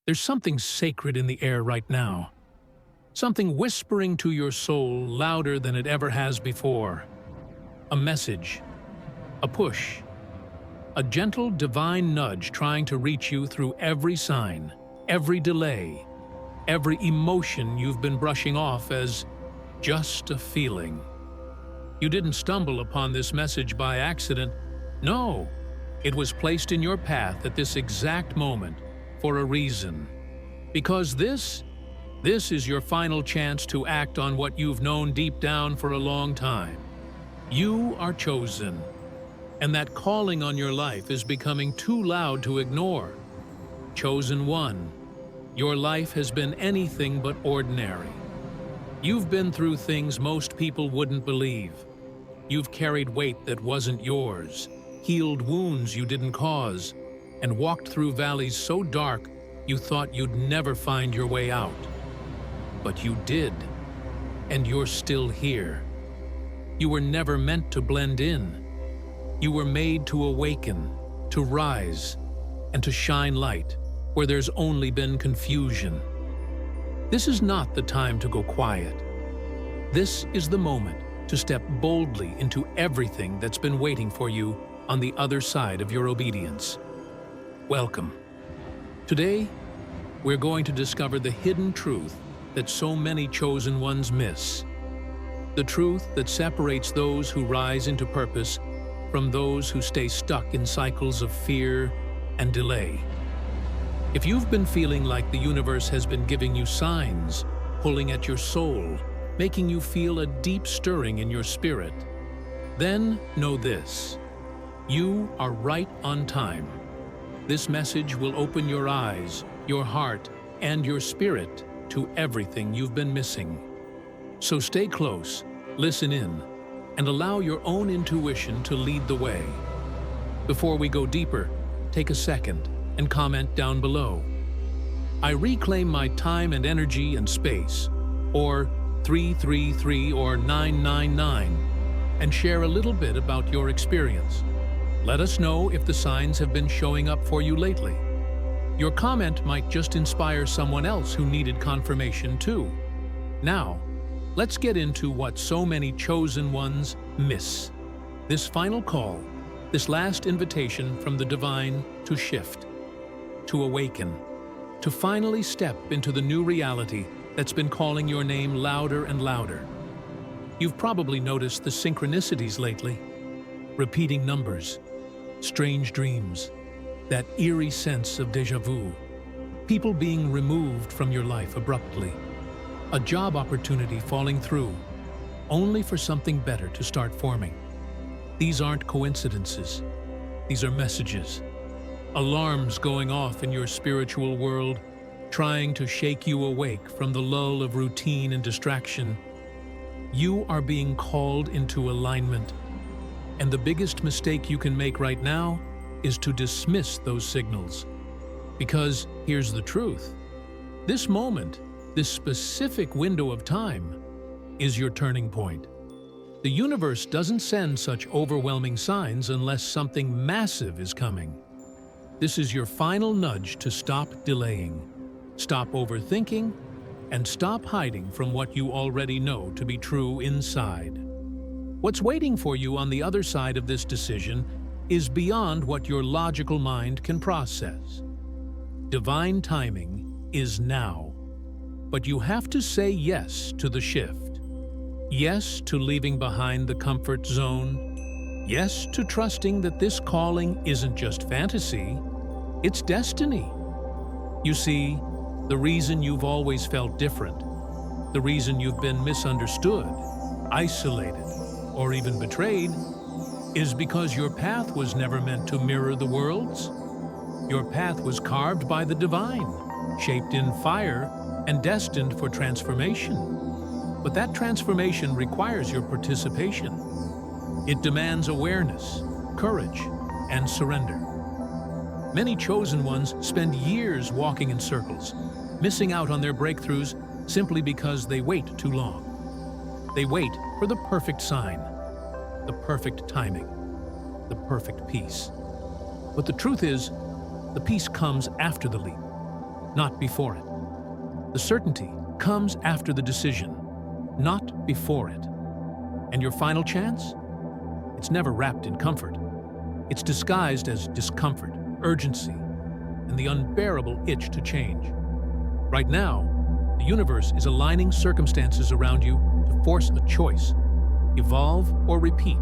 There's something sacred in the air right now. Something whispering to your soul louder than it ever has before. A message. A push. A gentle divine nudge trying to reach you through every sign, every delay, every emotion you've been brushing off as just a feeling. You didn't stumble upon this message by accident. No, it was placed in your path at this exact moment for a reason. Because this is your final chance to act on what you've known deep down for a long time. You are chosen, and that calling on your life is becoming too loud to ignore. Chosen one, your life has been anything but ordinary. You've been through things most people wouldn't believe. You've carried weight that wasn't yours, healed wounds you didn't cause, and walked through valleys so dark you thought you'd never find your way out. But you did, and you're still here. You were never meant to blend in. You were made to awaken, to rise, and to shine light where there's only been confusion. This is not the time to go quiet. This is the moment to step boldly into everything that's been waiting for you on the other side of your obedience. Welcome. Today, we're going to discover the hidden truth that so many chosen ones miss. The truth that separates those who rise into purpose from those who stay stuck in cycles of fear and delay. If you've been feeling like the universe has been giving you signs, pulling at your soul, making you feel a deep stirring in your spirit, then know this: you are right on time. This message will open your eyes, your heart, and your spirit to everything you've been missing. So stay close, listen in, and allow your own intuition to lead the way. Before we go deeper, take a second and comment down below. I reclaim my time and energy and space, or 333 or 999, and share a little bit about your experience. Let us know if the signs have been showing up for you lately. Your comment might just inspire someone else who needed confirmation too. Now, let's get into what so many chosen ones miss. This final call, this last invitation from the divine to shift, to awaken, to finally step into the new reality that's been calling your name louder and louder. You've probably noticed the synchronicities lately. Repeating numbers, strange dreams, that eerie sense of déjà vu, people being removed from your life abruptly, a job opportunity falling through, only for something better to start forming. These aren't coincidences. These are messages. Alarms going off in your spiritual world, trying to shake you awake from the lull of routine and distraction. You are being called into alignment. And the biggest mistake you can make right now is to dismiss those signals. Because here's the truth. This moment, this specific window of time, is your turning point. The universe doesn't send such overwhelming signs unless something massive is coming. This is your final nudge to stop delaying, stop overthinking, and stop hiding from what you already know to be true inside. What's waiting for you on the other side of this decision is beyond what your logical mind can process. Divine timing is now. But you have to say yes to the shift. Yes to leaving behind the comfort zone. Yes to trusting that this calling isn't just fantasy, it's destiny. You see, the reason you've always felt different, the reason you've been misunderstood, isolated, or even betrayed, is because your path was never meant to mirror the world's. Your path was carved by the divine, shaped in fire, and destined for transformation. But that transformation requires your participation. It demands awareness, courage, and surrender. Many chosen ones spend years walking in circles, missing out on their breakthroughs simply because they wait too long. They wait for the perfect sign, the perfect timing, the perfect peace. But the truth is, the peace comes after the leap. not before it. The certainty comes after the decision, not before it. And your final chance? It's never wrapped in comfort. It's disguised as discomfort, urgency, and the unbearable itch to change. Right now, the universe is aligning circumstances around you to force a choice. Evolve or repeat.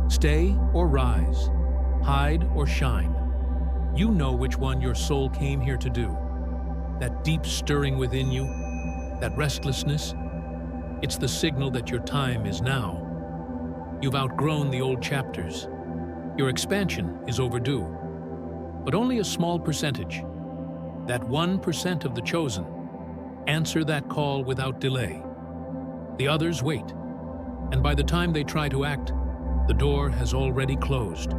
Stay or rise. Hide or shine. You know which one your soul came here to do. That deep stirring within you, that restlessness, it's the signal that your time is now. You've outgrown the old chapters. Your expansion is overdue. But only a small percentage, that 1% of the chosen, answer that call without delay. The others wait, and by the time they try to act, the door has already closed.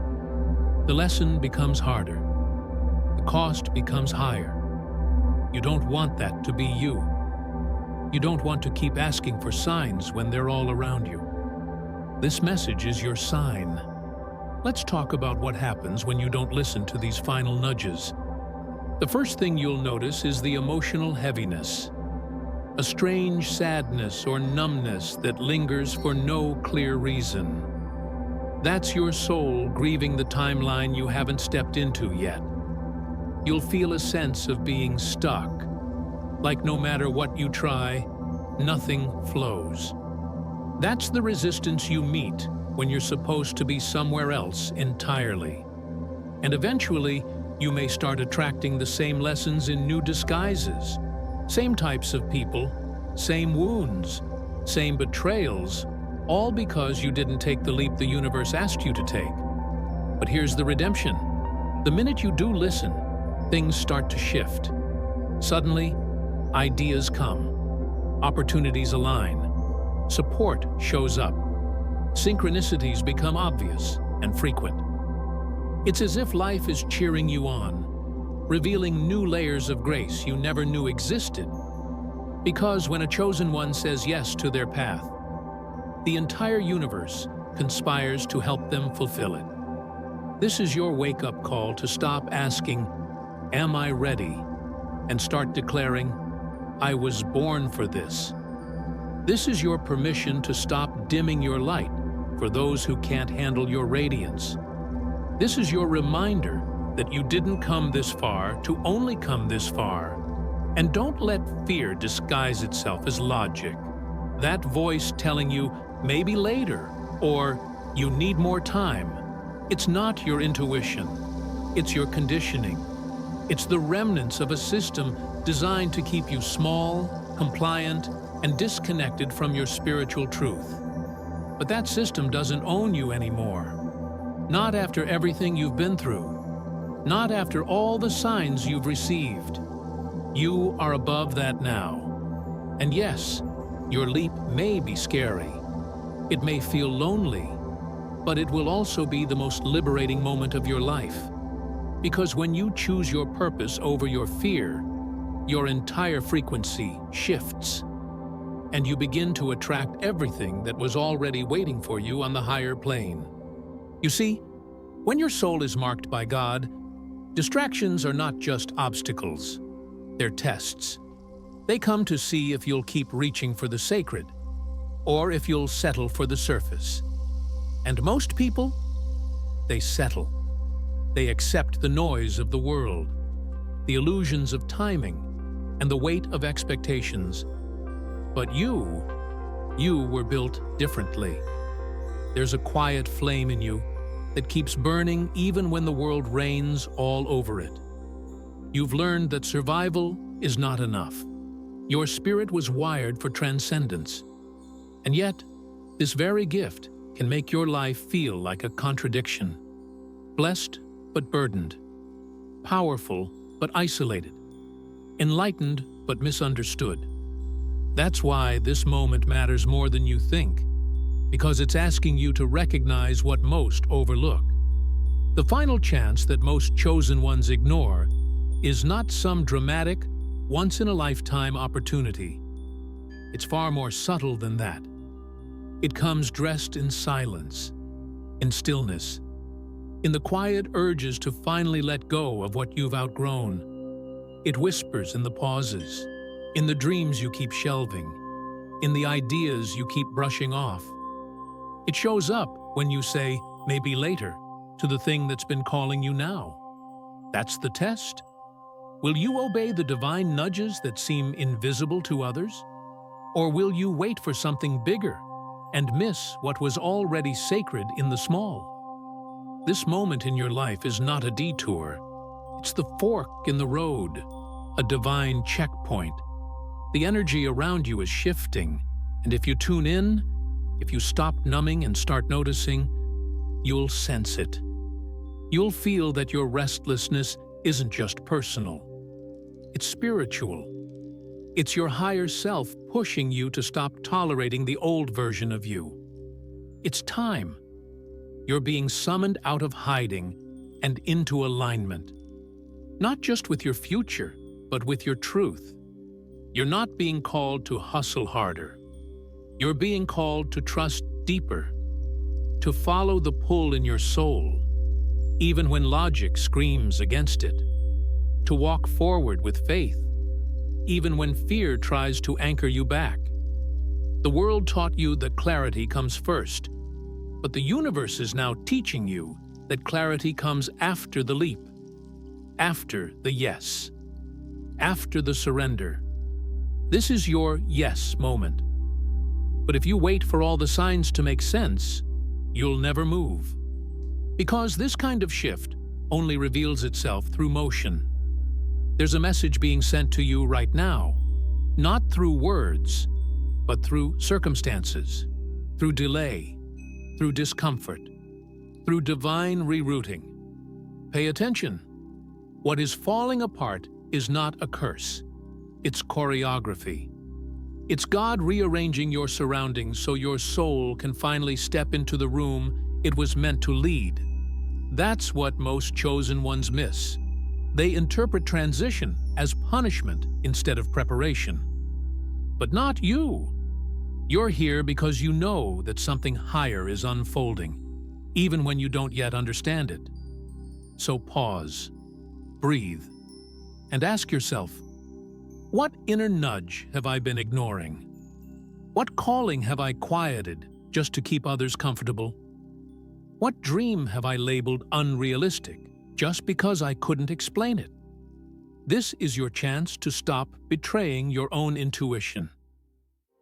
The lesson becomes harder. The cost becomes higher. You don't want that to be you. You don't want to keep asking for signs when they're all around you. This message is your sign. Let's talk about what happens when you don't listen to these final nudges. The first thing you'll notice is the emotional heaviness. A strange sadness or numbness that lingers for no clear reason. That's your soul grieving the timeline you haven't stepped into yet. You'll feel a sense of being stuck, like no matter what you try, nothing flows. That's the resistance you meet when you're supposed to be somewhere else entirely. And eventually, you may start attracting the same lessons in new disguises. Same types of people, same wounds, same betrayals, all because you didn't take the leap the universe asked you to take. But here's the redemption. The minute you do listen, things start to shift. Suddenly, ideas come. Opportunities align. Support shows up. Synchronicities become obvious and frequent. It's as if life is cheering you on, revealing new layers of grace you never knew existed. Because when a chosen one says yes to their path, the entire universe conspires to help them fulfill it. This is your wake-up call to stop asking, "Am I ready?" and start declaring, "I was born for this." This is your permission to stop dimming your light for those who can't handle your radiance. This is your reminder that you didn't come this far to only come this far. And don't let fear disguise itself as logic. That voice telling you, maybe later, or you need more time. It's not your intuition. It's your conditioning. It's the remnants of a system designed to keep you small, compliant, and disconnected from your spiritual truth. But that system doesn't own you anymore. Not after everything you've been through. Not after all the signs you've received. You are above that now. And yes, your leap may be scary. It may feel lonely, but it will also be the most liberating moment of your life. Because when you choose your purpose over your fear, your entire frequency shifts, and you begin to attract everything that was already waiting for you on the higher plane. You see, when your soul is marked by God, distractions are not just obstacles. They're tests. They come to see if you'll keep reaching for the sacred, or if you'll settle for the surface. And most people, they settle. They accept the noise of the world, the illusions of timing, and the weight of expectations. But you were built differently. There's a quiet flame in you that keeps burning even when the world rains all over it. You've learned that survival is not enough. Your spirit was wired for transcendence. And yet, this very gift can make your life feel like a contradiction. Blessed but burdened. Powerful but isolated. Enlightened but misunderstood. That's why this moment matters more than you think, because it's asking you to recognize what most overlook. The final chance that most chosen ones ignore is not some dramatic, once-in-a-lifetime opportunity. It's far more subtle than that. It comes dressed in silence, in stillness, in the quiet urges to finally let go of what you've outgrown. It whispers in the pauses, in the dreams you keep shelving, in the ideas you keep brushing off. It shows up when you say, maybe later, to the thing that's been calling you now. That's the test. Will you obey the divine nudges that seem invisible to others? Or will you wait for something bigger and miss what was already sacred in the small? This moment in your life is not a detour. It's the fork in the road, a divine checkpoint. The energy around you is shifting, and if you tune in, if you stop numbing and start noticing, you'll sense it. You'll feel that your restlessness isn't just personal. It's spiritual. It's your higher self pushing you to stop tolerating the old version of you. It's time. You're being summoned out of hiding and into alignment. Not just with your future, but with your truth. You're not being called to hustle harder. You're being called to trust deeper, to follow the pull in your soul, even when logic screams against it, to walk forward with faith, even when fear tries to anchor you back. The world taught you that clarity comes first, but the universe is now teaching you that clarity comes after the leap, after the yes, after the surrender. This is your yes moment. But if you wait for all the signs to make sense, you'll never move. Because this kind of shift only reveals itself through motion. There's a message being sent to you right now, not through words, but through circumstances, through delay, through discomfort, through divine rerouting. Pay attention. What is falling apart is not a curse. It's choreography. It's God rearranging your surroundings so your soul can finally step into the room it was meant to lead. That's what most chosen ones miss. They interpret transition as punishment instead of preparation. But not you. You're here because you know that something higher is unfolding, even when you don't yet understand it. So pause, breathe, and ask yourself, what inner nudge have I been ignoring? What calling have I quieted just to keep others comfortable? What dream have I labeled unrealistic just because I couldn't explain it? This is your chance to stop betraying your own intuition.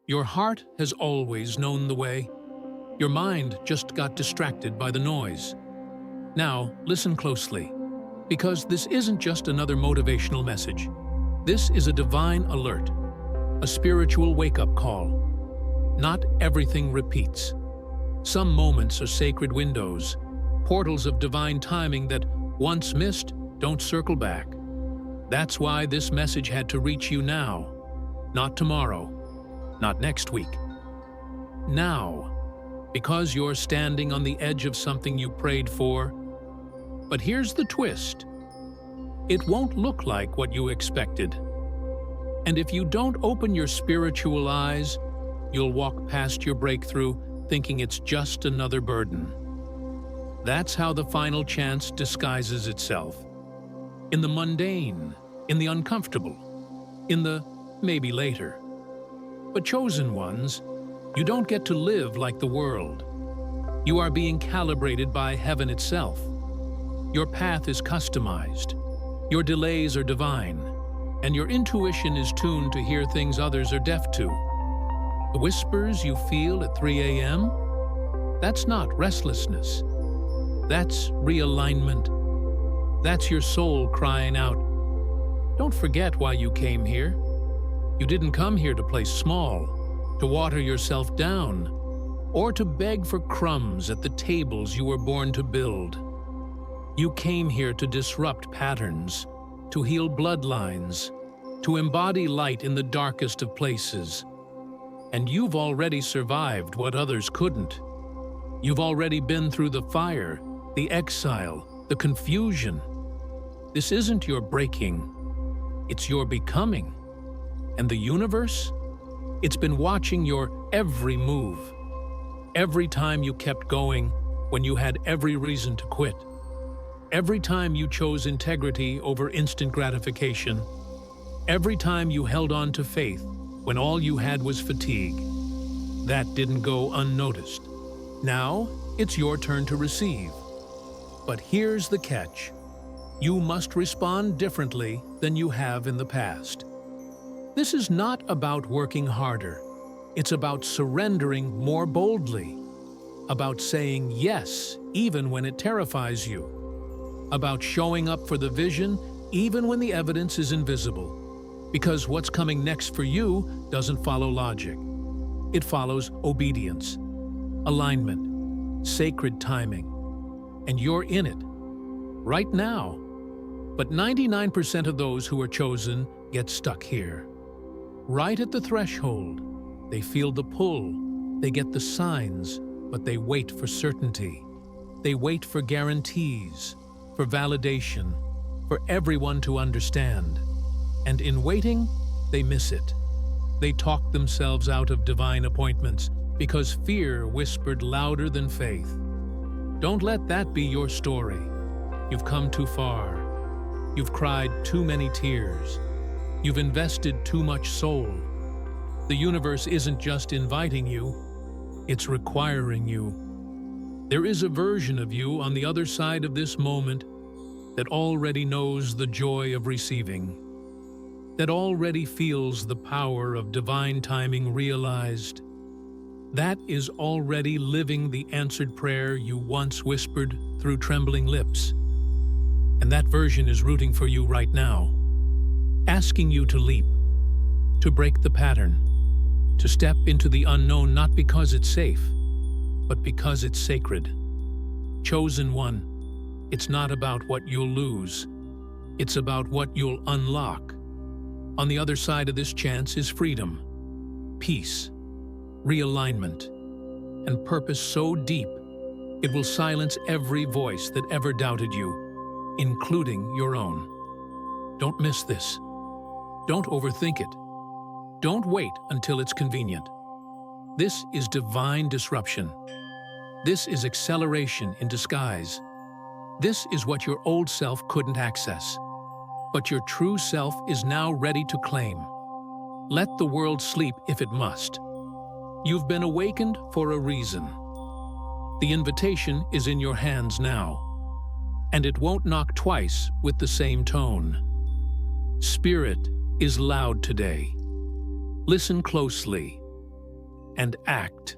Your heart has always known the way. Your mind just got distracted by the noise. Now, listen closely, because this isn't just another motivational message. This is a divine alert, a spiritual wake-up call. Not everything repeats. Some moments are sacred windows, portals of divine timing that, once missed, don't circle back. That's why this message had to reach you now, not tomorrow, not next week. Now, because you're standing on the edge of something you prayed for. But here's the twist. It won't look like what you expected. And if you don't open your spiritual eyes, you'll walk past your breakthrough thinking it's just another burden. That's how the final chance disguises itself. In the mundane, in the uncomfortable, in the maybe later. But chosen ones, you don't get to live like the world. You are being calibrated by heaven itself. Your path is customized. Your delays are divine, and your intuition is tuned to hear things others are deaf to. The whispers you feel at 3 a.m., that's not restlessness. That's realignment. That's your soul crying out. Don't forget why you came here. You didn't come here to play small, to water yourself down, or to beg for crumbs at the tables you were born to build. You came here to disrupt patterns, to heal bloodlines, to embody light in the darkest of places. And you've already survived what others couldn't. You've already been through the fire, the exile, the confusion. This isn't your breaking, it's your becoming. And the universe? It's been watching your every move. Every time you kept going when you had every reason to quit. Every time you chose integrity over instant gratification. Every time you held on to faith when all you had was fatigue, that didn't go unnoticed. Now, it's your turn to receive. But here's the catch. You must respond differently than you have in the past. This is not about working harder. It's about surrendering more boldly, about saying yes even when it terrifies you, about showing up for the vision even when the evidence is invisible. Because what's coming next for you doesn't follow logic. It follows obedience, alignment, sacred timing. And you're in it, right now. But 99% of those who are chosen get stuck here. Right at the threshold, they feel the pull, they get the signs, but they wait for certainty. They wait for guarantees, for validation, for everyone to understand. And in waiting, they miss it. They talk themselves out of divine appointments because fear whispered louder than faith. Don't let that be your story. You've come too far. You've cried too many tears. You've invested too much soul. The universe isn't just inviting you, it's requiring you. There is a version of you on the other side of this moment that already knows the joy of receiving, that already feels the power of divine timing realized, that is already living the answered prayer you once whispered through trembling lips. And that version is rooting for you right now, asking you to leap, to break the pattern, to step into the unknown not because it's safe, but because it's sacred. Chosen one, it's not about what you'll lose, it's about what you'll unlock. On the other side of this chance is freedom, peace, realignment, and purpose so deep it will silence every voice that ever doubted you, including your own. Don't miss this. Don't overthink it. Don't wait until it's convenient. This is divine disruption. This is acceleration in disguise. This is what your old self couldn't access. But your true self is now ready to claim. Let the world sleep if it must. You've been awakened for a reason. The invitation is in your hands now, and it won't knock twice with the same tone. Spirit is loud today. Listen closely and act.